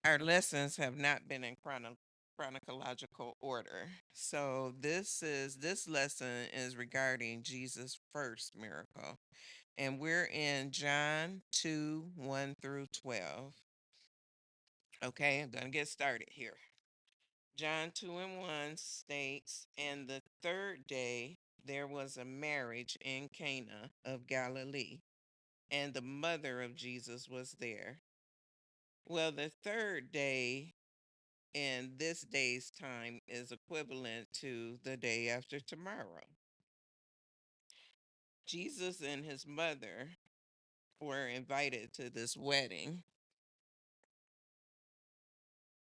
Our lessons have not been in chronological order. So this lesson is regarding Jesus' first miracle. And we're in John 2, 1 through 12. Okay, I'm gonna get started here. John 2 and 1 states, and the third day there was a marriage in Cana of Galilee, and the mother of Jesus was there. Well, the third day in this day's time is equivalent to the day after tomorrow. Jesus and his mother were invited to this wedding.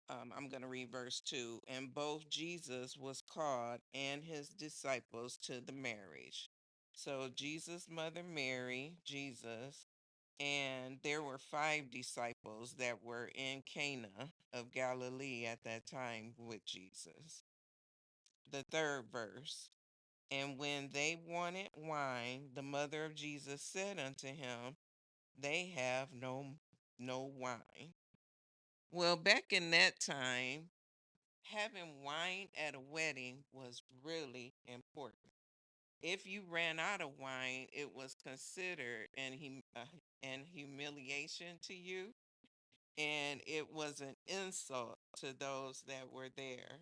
I'm going to read verse 2. And both Jesus was called and his disciples to the marriage. So Jesus' mother Mary, Jesus, and there were five disciples that were in Cana of Galilee at that time with Jesus. The third verse. And when they wanted wine, the mother of Jesus said unto him, they have no wine. Well, back in that time, having wine at a wedding was really important. If you ran out of wine, it was considered an humiliation to you, and it was an insult to those that were there.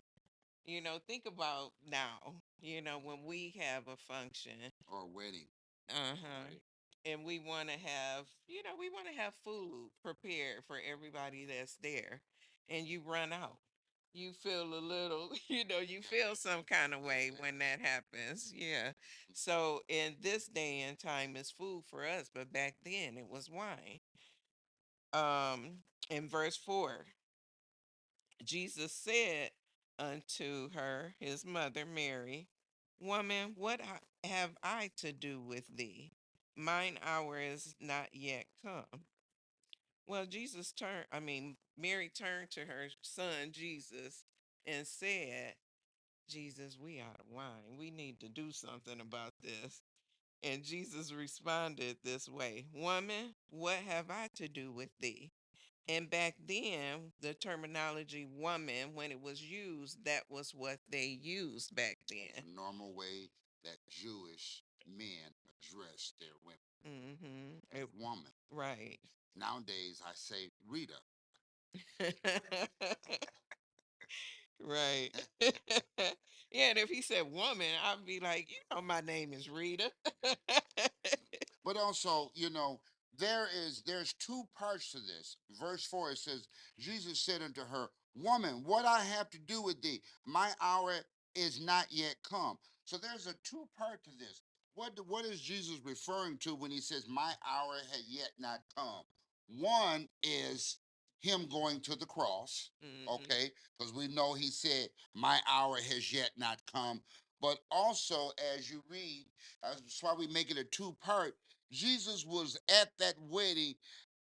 Think about now, when we have a function or wedding. uh-huh. Right. And we want to have food prepared for everybody that's there. And you run out. You feel a little, you feel some kind of way when that happens. Yeah. So in this day and time, it's food for us, but back then it was wine. In verse 4, Jesus said unto her, his mother Mary, woman, what have I to do with thee? Mine hour is not yet come. Well, Mary turned to her son Jesus and said, Jesus, we out of wine. We need to do something about this. And Jesus responded this way, woman, what have I to do with thee? And back then, the terminology woman, when it was used, that was what they used back It's then. a normal way that Jewish men address their women Mm-hmm. as woman. Right. Nowadays, I say Rita. Right. Yeah, and if he said woman, I'd be like, my name is Rita. But also, there's two parts to this. Verse 4, it says, Jesus said unto her, woman, what I have to do with thee? My hour is not yet come. So there's a two part to this. What is Jesus referring to when he says, my hour had yet not come? One is him going to the cross, Mm-hmm. okay? Because we know he said, my hour has yet not come. But also, as you read, that's why we make it a two part. Jesus was at that wedding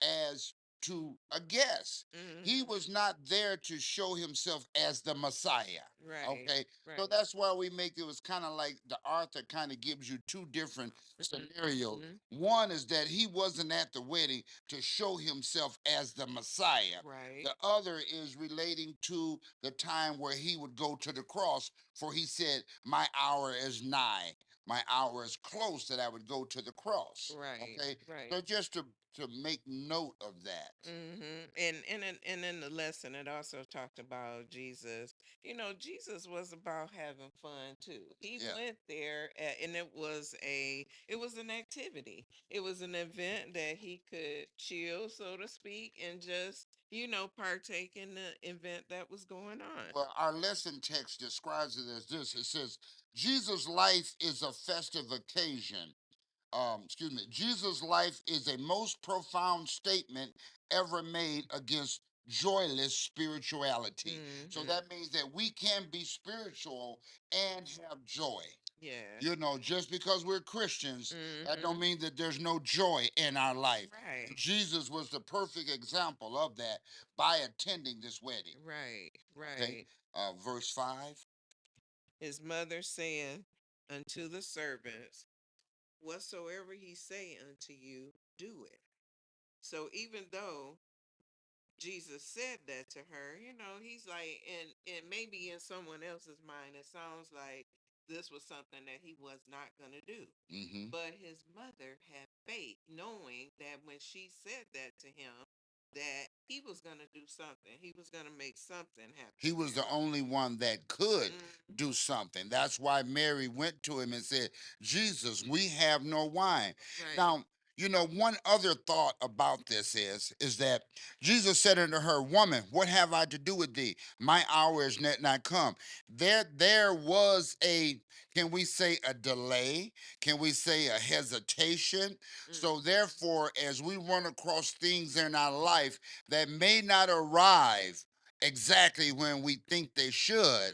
as to a guest. He Mm-hmm. was not there to show himself as the Messiah. Right. Okay, so Right. that's why we make it was kind of like the author kind of gives you two different scenarios. Mm-hmm. One is that he wasn't at the wedding to show himself as the Messiah. Right. The other is relating to the time where he would go to the cross, for he said, my hour is nigh, my hour is close that I would go to the cross. Right. Okay, Right. so just to make note of that. Mm-hmm. And in the lesson, it also talked about Jesus. Jesus was about having fun too. He Yeah. went there, and it was an activity. It was an event that he could chill, so to speak, and just partake in the event that was going on. Well, our lesson text describes it as this. It says, Jesus' life is a festive occasion. Excuse me, Jesus' life is a most profound statement ever made against joyless spirituality. So Mm-hmm. that means that we can be spiritual and have joy. Yeah. Just because we're Christians, that don't Mm-hmm. mean that there's no joy in our life. Right. And Jesus was the perfect example of that by attending this wedding. Right. Okay, Right. verse 5. His mother said unto the servants, whatsoever he say unto you, do it. So even though Jesus said that to her, he's like, and maybe in someone else's mind, it sounds like this was something that he was not going to do. Mm-hmm. But his mother had faith, knowing that when she said that to him, that he was going to do something. He was going to make something He happen was the there. only one that could do Mm-hmm. something. That's why Mary went to him and said, Jesus, we have no wine. Right. Now, one other thought about this is that Jesus said unto her, Woman, what have I to do with thee? My hour is not come. There was a, can we say a delay? Can we say a hesitation? So Mm-hmm. therefore, as we run across things in our life that may not arrive exactly when we think they should, Mm-hmm.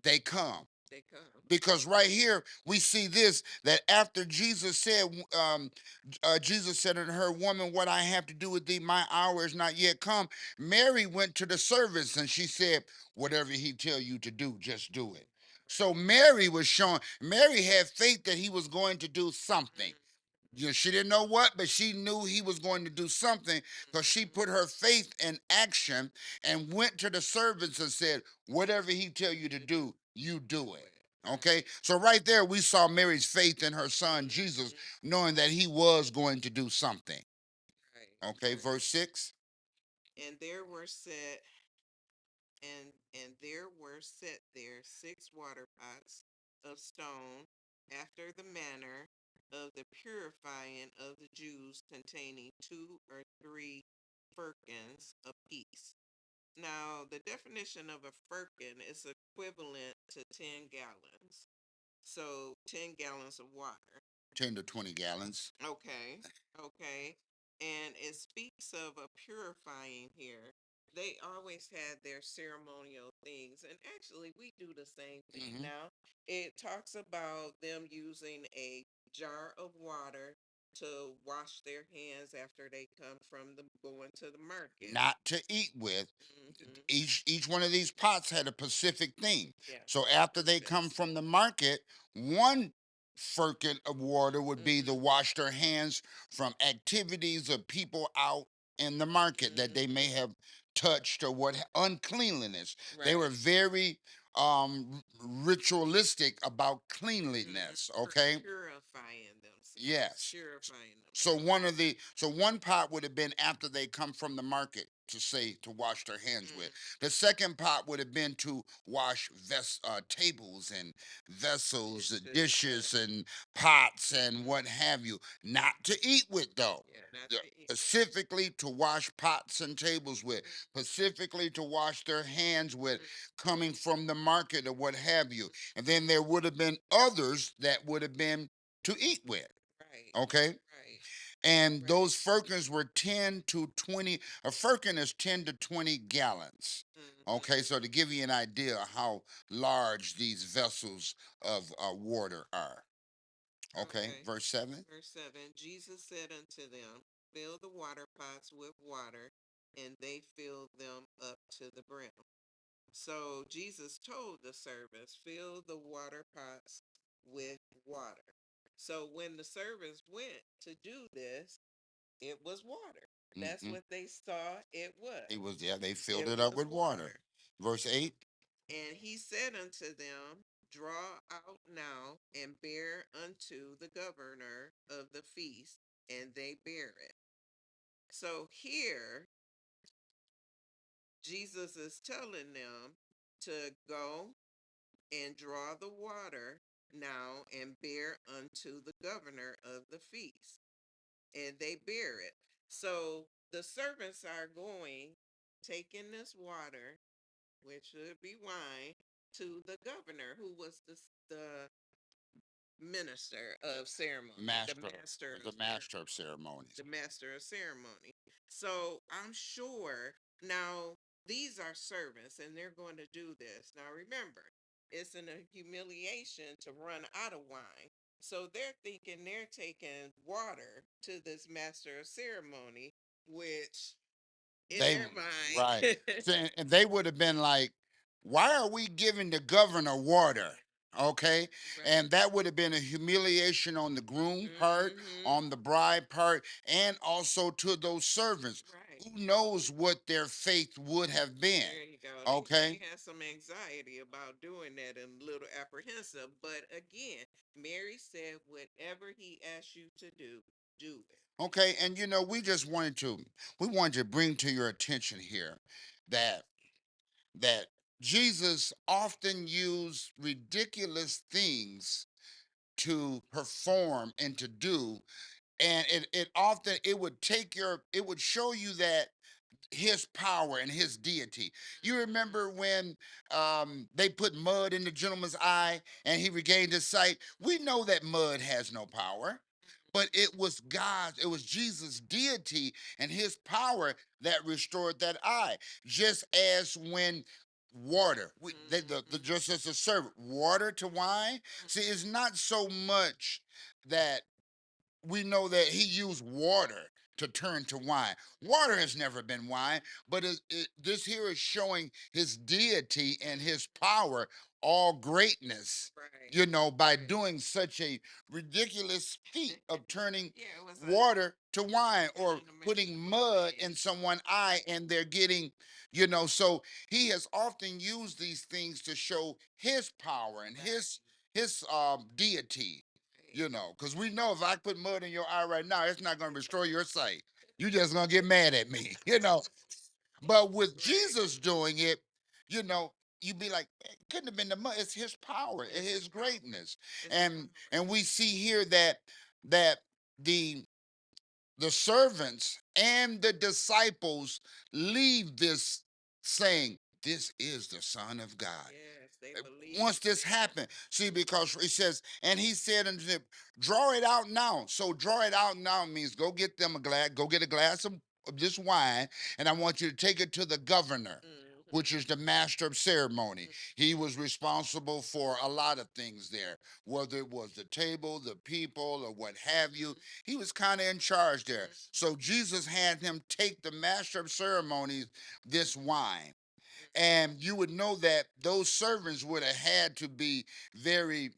they come. They come. Because right here we see this, that after Jesus said unto her, Woman, what I have to do with thee, my hour is not yet come. Mary went to the servants and she said, whatever he tell you to do, just do it. So Right. Mary had faith that he was going to do something. Mm-hmm. She didn't know what, but she knew he was going to do something, because she Mm-hmm. put her faith in action and went to the servants and said, whatever he tell you to You do. do, you Do do it. it. Okay, Right. so right there we saw Mary's faith in her son Jesus, Mm-hmm. knowing that he was going to do something. Right. Okay, Right. verse 6. And there were set and there were set there 6 water pots of stone, after the manner of the purifying of the Jews, containing 2 or 3 firkins apiece. Now, the definition of a firkin is equivalent to 10 gallons. So, 10 gallons of water. 10 to 20 gallons. Okay, okay. And it speaks of a purifying here. They always had their ceremonial things, and actually, we do the same thing Hmm. now. It talks about them using a jar of water to wash their hands after they come from the going to the market. Not to eat with. Hmm. Each one of these pots had a specific theme. So Yes, after they come purpose. from the market, one firkin of water would be to Hmm. wash their hands from activities of people out in the market that they may Hmm. have touched or what uncleanliness. They were Right. very ritualistic about Hmm. cleanliness. Okay. Purifying themselves, Yes. purifying So themselves. one pot would have been after they come from the market, to say to wash their hands with. Mm. The second pot would have been to wash tables and vessels, Dishes, dishes and pots and what mm, have you. Not to eat with though. yeah, not The- to eat with. Specifically to wash pots and tables with, Mm-hmm. specifically to wash their hands with, Mm-hmm. coming from the market or what have you. And then Mm-hmm. there would have been others that would have been to eat with. Right, Okay. right, And right. those firkins were 10 to 20. A firkin is 10 to 20 gallons. Okay, Mm-hmm. so to give you an idea of how large these vessels of water are. Okay, Okay. verse 7. Verse 7, Jesus said unto them, fill the water pots with water, and they filled them up to the brim. So Jesus told the servants, fill the water pots with water. So when the servants went to do this, it was water. That's Mm-mm. what they saw it was. It was, yeah, they filled It it up was with water. water. Verse 8. And he said unto them, draw out now and bear unto the governor of the feast, and they bear it. So here, Jesus is telling them to go and draw the water now and bear unto the governor of the feast, and they bear it. So the servants are going, taking this water, which should be wine, to the governor, who was the minister of ceremony, the Master, master of the master ceremony, of ceremonies. the master of ceremony. So I'm sure now these are servants and they're going to do this. Now remember, it's a humiliation to run out of wine. So they're thinking they're taking water to this master of ceremony, which in They, their right. mind, And they would have been like, why are we giving the governor water? Okay, Right. and that would have been a humiliation on the groom part, Mm-hmm. on the bride part, and also to those servants. Right. Who knows what their faith would have been? There you go. They Okay. may have some anxiety about doing that and a little apprehensive. But again, Mary said, whatever he asks you to do it. Okay, and we wanted to bring to your attention here that that Jesus often used ridiculous things to perform and to do, and it often it would show you that his power and his deity. You remember when they put mud in the gentleman's eye and he regained his sight? We know that mud has no power, but it was Jesus' deity and his power that restored that eye. Just as when Mm-hmm. just as a servant, water to wine. See, it's not so much that we know that he used water to turn to wine. Water has never been wine, but this here is showing his deity and his power, all greatness, Right. by Right. doing such a ridiculous feat of turning Yeah, it was water to wine an or putting unimaginable mud thing. in someone's eye and they're getting, so he has often used these things to show his power and Right. his deity, Right. because we know if I put mud in your eye right now, it's not going to restore your sight. You just going to get mad at me, But with Right. Jesus doing it, you know, you'd be like, it couldn't have been the mud. It's his power, It's his his power. greatness. His power. And we see here that the the servants and the disciples leave this saying, this is the Son of God. Yes, they Once believe this that. happened, see, because it says, and he said unto them, draw it out now. So draw it out now means go get a glass of this wine, and I want you to take it to the governor, which Mm-hmm. is the master of ceremony. He Mm-hmm. was responsible for a lot of things there, whether it was the table, the people, or what have you. He was kind of in charge there. So Jesus had him take the master of ceremonies this wine, and you would know that those servants would have had to be very,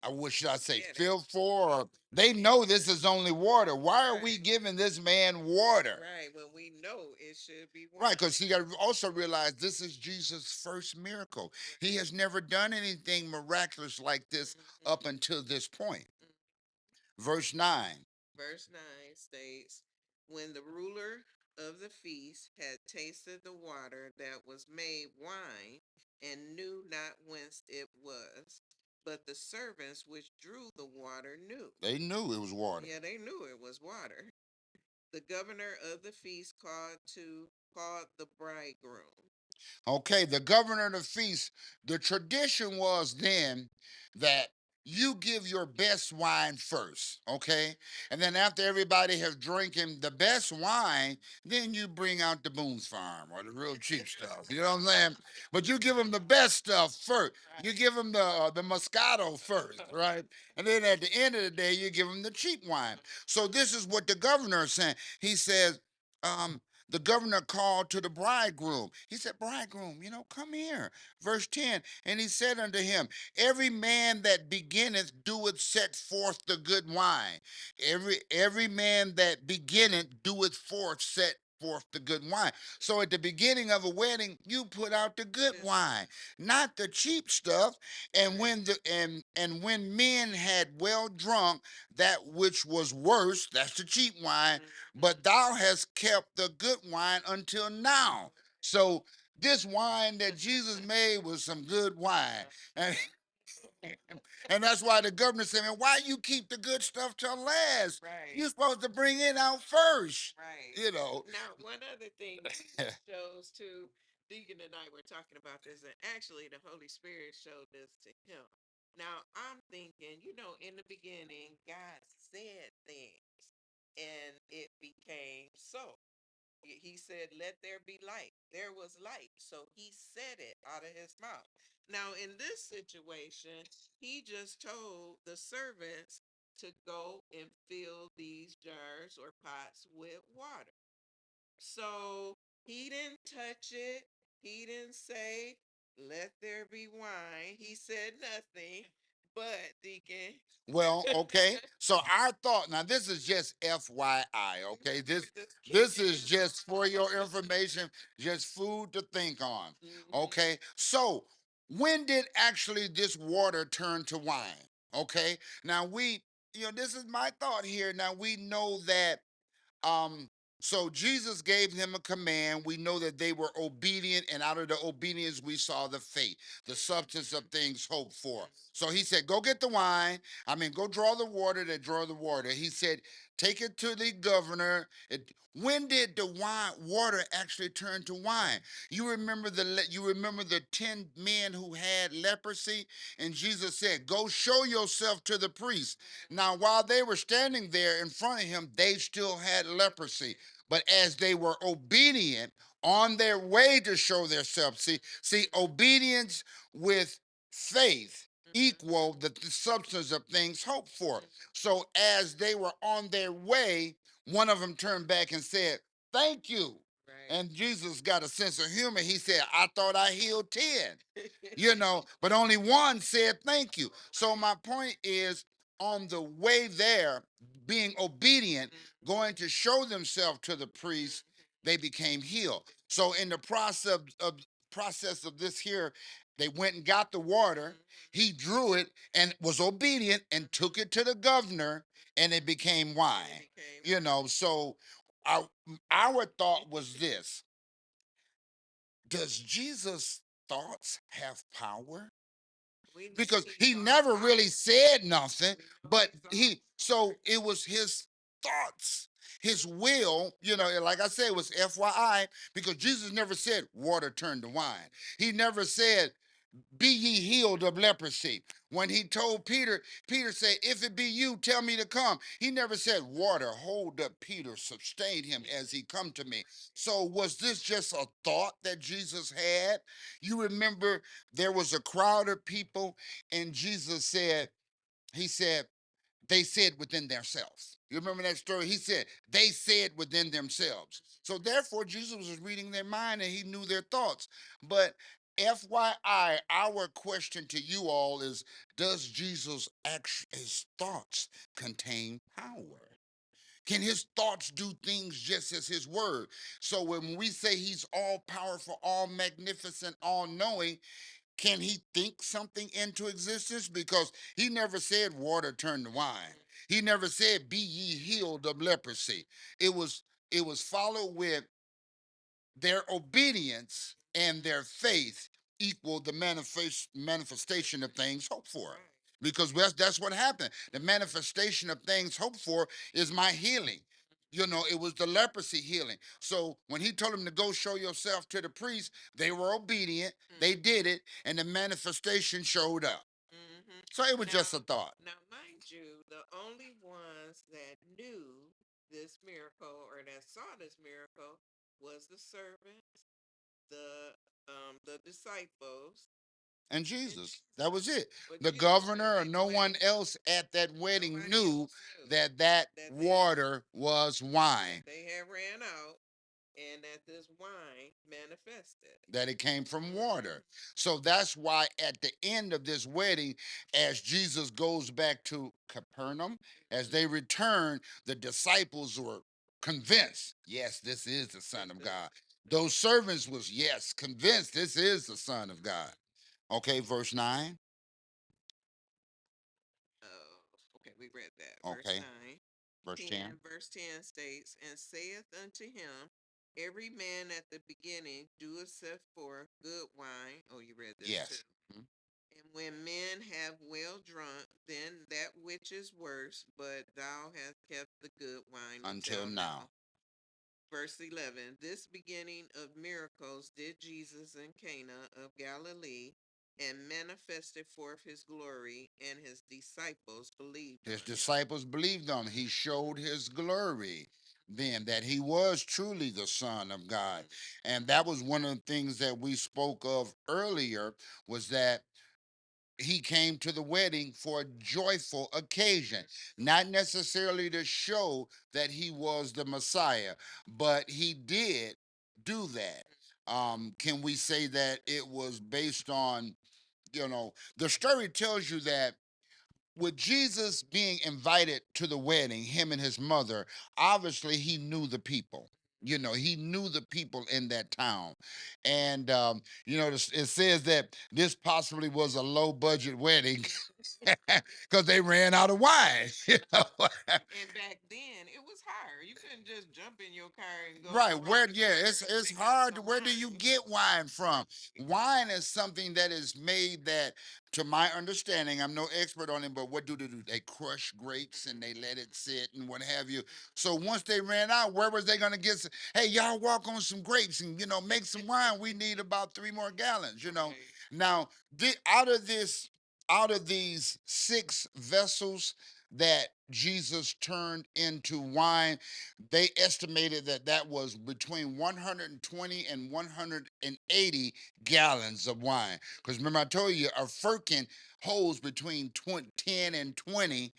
what should I say, Yeah, they fearful, or they know this is only water. Why are we right. giving this man water? Right. When we know it should be Right, because wine. he got to also realize this is Jesus' first miracle. He Right. has never done anything miraculous like this up Mm-hmm. until this point. Verse 9. Verse 9 states, when the ruler of the feast had tasted the water that was made wine, and knew not whence it was, but the servants which drew the water knew. They knew it was water. Yeah, they knew it was water. The governor of the feast called the bridegroom. Okay, the governor of the feast, the tradition was then that you give your best wine first, okay? And then after everybody has drinking the best wine, then you bring out the Boone's Farm or the real cheap stuff. You know what I'm saying? But you give them the best stuff first. You Right. give them the Moscato first, right? And then at the end of the day, you give them the cheap wine. So this is what the governor is saying. He says, um, the governor called to the bridegroom. He said, bridegroom, come here. Verse 10, and he said unto him, every man that beginneth doeth set forth the good wine. Every man that beginneth doeth forth set forth the good wine. So at the beginning of a wedding, you put out the good Good wine, wine. not the cheap stuff. And Right. when men had well drunk that which was worse, that's the cheap wine, but Mm-hmm. thou hast kept the good wine until now. So this wine that Jesus made was some good wine. And, and that's why the governor said, man, why you keep the good stuff till last? Right. You're supposed to bring it out first. Right. You know. Now, one other thing Jesus shows to Deacon and I were talking about this, and actually the Holy Spirit showed this to him. Now, I'm thinking, in the beginning, God said things, and it became so. He said, let there be light. There was light. So he said it out of his mouth. Now, in this situation, he just told the servants to go and fill these jars or pots with water. So he didn't touch it. He didn't say, let there be wine. He said nothing, but Deacon. Well, okay. So our thought now, this is just FYI, okay? This We're just this kicking is it just for your around. information, just food to think on. Mhm. Okay. So when did actually this water turn to wine? Okay. Now this is my thought here. Now we know that um, so Jesus gave him a command. We know that they were obedient, and out of the obedience, we saw the faith, the substance of things hoped for. So he said, "Go get the wine. I mean, go draw the water. That draw the water." He said, "Take it to the governor." When did the wine water actually turn to wine? You remember the 10 men who had leprosy, and Jesus said, "Go show yourself to the priest." Now, while they were standing there in front of him, they still had leprosy. But as they were obedient on their way to show themselves, see, obedience with faith equal the substance of things hoped for. So as they were on their way, one of them turned back and said, "Thank you." Right. And Jesus got a sense of humor. He said, "I thought I healed 10." But only one said thank you. So my point is, on the way there, being obedient, going to show themselves to the priest, they became healed. So in the process of this here, they went and got the water. He drew it and was obedient and took it to the governor, and it became wine. So our our thought was this: does Jesus' thoughts have power? We know Because he he saw never really power. said nothing, We know but he saw so it was his thoughts, his will, and like I said, it was FYI, because Jesus never said water turned to wine. He never said, "Be ye healed of leprosy." When he told Peter, Peter said, "If it be you, tell me to come." He never said, "Water, hold up Peter, sustain him as he come to me." So was this just a thought that Jesus had? You remember there was a crowd of people, and Jesus said, he said, they said within themselves. You remember that story? He said, they said within themselves. So therefore, Jesus was reading their mind and he knew their thoughts. But FYI, our question to you all is, does his thoughts contain power? Can his thoughts do things just as his word? So when we say he's all powerful, all magnificent, all knowing, can he think something into existence? Because he never said water turned to wine. He never said, "Be ye healed of leprosy." It was followed with their obedience and their faith equal the manifestation of things hoped for. Because that's what happened. The manifestation of things hoped for is my healing. It was the leprosy healing. So when he told them to go show yourself to the priest, they were obedient. They did it, and the manifestation showed up. So it was just a thought. Now, mind you, the only ones that knew this miracle or that saw this miracle was the servants, the disciples, And and Jesus. That Jesus. was it. But The Jesus governor or didn't no one anyway. else at that wedding Nobody knew else knew that that water was wine, they had ran out and that this wine manifested. that it came from water. So that's why at the end of this wedding, as Jesus goes back to Capernaum, as they return, the disciples were convinced, yes, this is the Son of God. Those servants was, yes, convinced this is the Son of God. Okay, verse 9. Oh, okay, we read that. Verse Okay, 9. verse 10. 10, verse 10 states, and saith unto him, every man at the beginning doeth set forth good wine. Oh, you read this too. Yes. Mhm. And when men have well drunk, then that which is worse, but thou hast kept the good wine Until until now. now. Verse 11, this beginning of miracles did Jesus in Cana of Galilee and manifested forth his glory, and his disciples believed His on him. disciples believed on him. He showed his glory then, that he was truly the Son of God. And that was one of the things that we spoke of earlier, was that he came to the wedding for a joyful occasion, not necessarily to show that he was the Messiah, but he did do that. Can we say that it was based on, the story tells you that with Jesus being invited to the wedding, him and his mother, obviously he knew the people. He knew the people in that town. And, it says that this possibly was a low budget wedding because they ran out of wine. And back then, it was hard. You couldn't just jump in your car and go Right. around Where, the yeah, corner it's and it's pick up hard. some Where do you wine. get wine from? Wine is something that is made that, to my understanding, I'm no expert on it, but what do they do? They crush grapes and they let it sit and what have you. So once they ran out, where was they gonna get hey, y'all walk on some grapes and make some wine. We need about 3 more gallons. Right. Now, out of these 6 vessels that Jesus turned into wine, they estimated that that was between 120 and 180 gallons of wine. Because remember, I told you a firkin holds between 10 and 20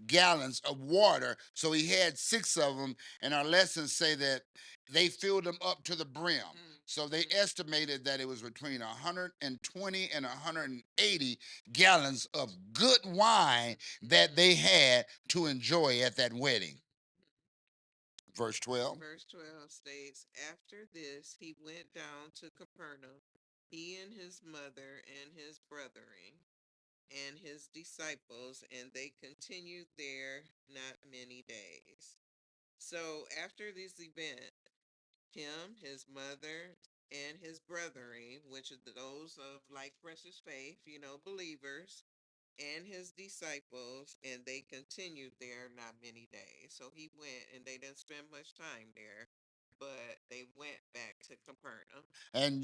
gallons of water. So he had 6 of them, and our lessons say that they filled them up to the brim. So they estimated that it was between 120 and 180 gallons of good wine that they had to enjoy at that wedding. Verse 12. Verse 12 states, After this, he went down to Capernaum, he and his mother and his brethren and his disciples, and they continued there not many days. So after this event, him, his mother, and his brethren, which are those of like precious faith, believers, and his disciples, and they continued there not many days. So he went, and they didn't spend much time there, but they went back to Capernaum. And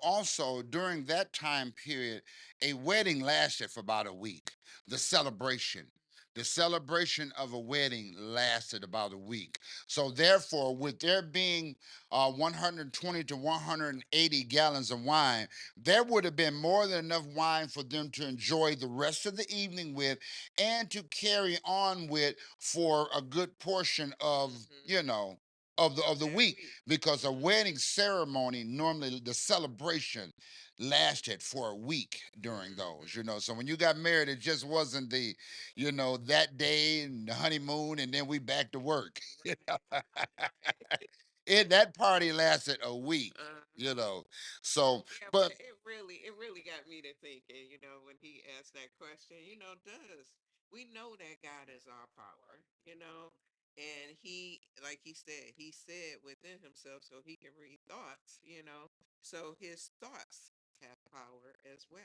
also during that time period, a wedding lasted for about a week. The celebration. The celebration of a wedding lasted about a week. So, therefore, with there being 120 to 180 gallons of wine, there would have been more than enough wine for them to enjoy the rest of the evening with and to carry on with for a good portion of, of the That week, week. because a wedding ceremony, normally the celebration lasted for a week during those. So when you got married, it just wasn't that day and the honeymoon and then we back to work. That party lasted a week, you know. So, Yeah, but but it really got me to thinking, when he asked that question, we know that God is our power, and like he said within himself so he can read thoughts. So his thoughts have power as well.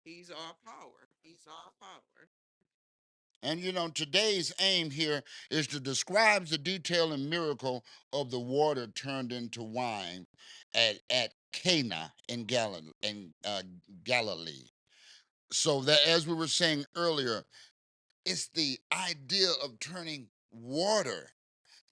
He's our power. He's our power. and today's aim here is to describe the detail and miracle of the water turned into wine at Cana in Galilee. So that, as we were saying earlier, it's the idea of turning water,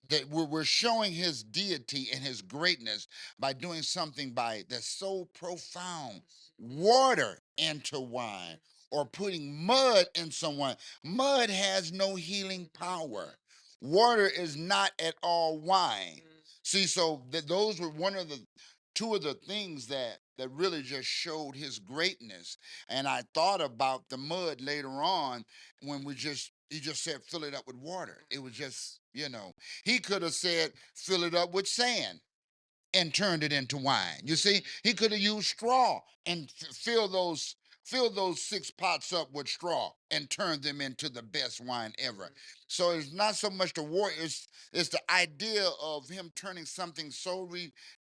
that we're showing his deity and his greatness by doing something by that's so profound. Water into wine, or putting mud in someone. Mud has no healing power. Water is not at all wine. See, so that those were one of the two of the things that really just showed his greatness. And I thought about the mud later on when he just said fill it up with water. It was just, he could have said fill it up with sand and turned it into wine. You see, he could have used straw and fill those 6 pots up with straw and turned them into the best wine ever. So it's not so much the war, it's the idea of him turning something so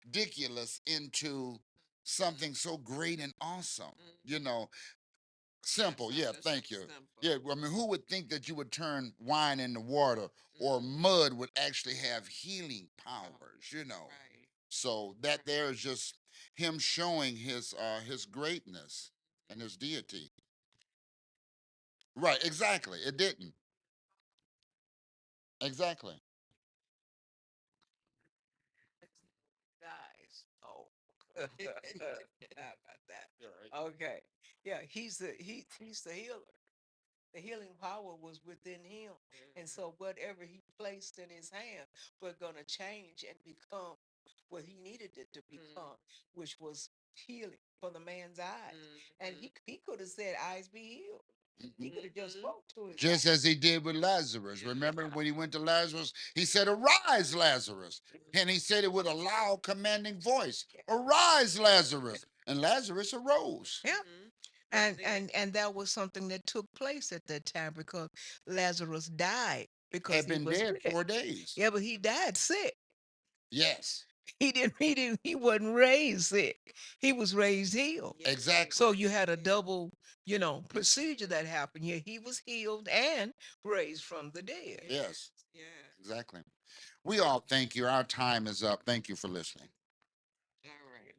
ridiculous into something so great and awesome. You know, Simple, yeah, Something so thank you. simple. Yeah, well, I mean, who would think that you would turn wine into water, or mud would actually have healing powers? Right. So that there is just him showing his greatness and his deity. Right, exactly. It didn't. Exactly. Guys. Oh, how about that? Okay. Yeah, he's the healer. The healing power was within him. And so whatever he placed in his hand, we're gonna change and become what he needed it to become, which was healing for the man's eyes. And he could have said, "Eyes be healed." He could have just spoke to his Just eyes. as he did with Lazarus. Remember when he went to Lazarus, he said, "Arise, Lazarus." And he said it with a loud, commanding voice, "Arise, Lazarus." And Lazarus arose. Yeah. And that was something that took place at that time because Lazarus died because Had he been was dead sick. 4 days. Yeah, but he died sick. Yes, He wasn't raised sick. He was raised healed. exactly. So you had a double, procedure that happened here. He was healed and raised from the dead. Yes, exactly. We all thank you. Our time is up. Thank you for listening. All right.